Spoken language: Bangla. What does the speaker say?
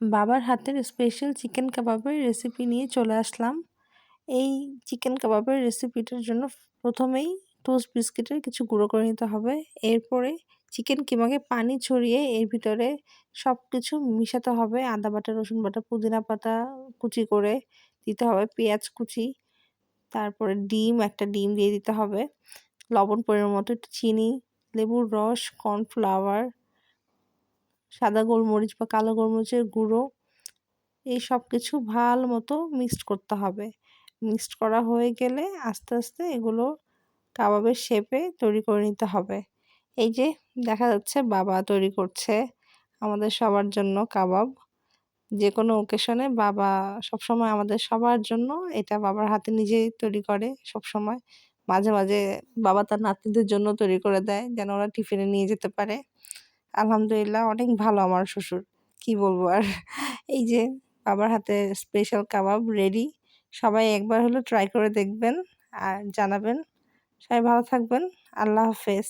বাবার হাতের স্পেশাল চিকেন কাবাবের রেসিপি নিয়ে চলে আসলাম। এই চিকেন কাবাবের রেসিপিটার জন্য প্রথমেই টোস্ট বিস্কিটের কিছু গুঁড়ো করে নিতে হবে। এরপরে চিকেন কিমাকে পানি ছড়িয়ে এর ভিতরে সবকিছু মিশাতে হবে। আদা বাটা, রসুন বাটা, পুদিনা পাতা কুচি করে দিতে হবে, পেঁয়াজ কুচি, তারপরে একটা ডিম দিয়ে দিতে হবে, লবণ পরিমাণ মতো, একটু চিনি, লেবুর রস, কর্নফ্লাওয়ার, সাদা গোলমরিচ বা কালো গোলমরিচের গুঁড়ো, এই সব কিছু ভালো মতো মিক্সড করতে হবে। মিক্সড করা হয়ে গেলে আস্তে আস্তে এগুলো কাবাবের শেপে তৈরি করে নিতে হবে। এই যে দেখা যাচ্ছে বাবা তৈরি করছে আমাদের সবার জন্য কাবাব। যেকোনো অকেশনে বাবা সবসময় আমাদের সবার জন্য এটা বাবার হাতে নিজেই তৈরি করে সবসময়। মাঝে মাঝে বাবা তার নাতনিদের জন্য তৈরি করে দেয় যেন ওরা টিফিনে নিয়ে যেতে পারে। আলহামদুলিল্লাহ অনেক ভালো আমার শ্বশুর। কি বলবো আর। এই যে বাবার হাতে স্পেশাল কাবাব রেডি। সবাই একবার হলেও ট্রাই করে দেখবেন আর জানাবেন। সবাই ভালো থাকবেন। আল্লাহ হাফেজ।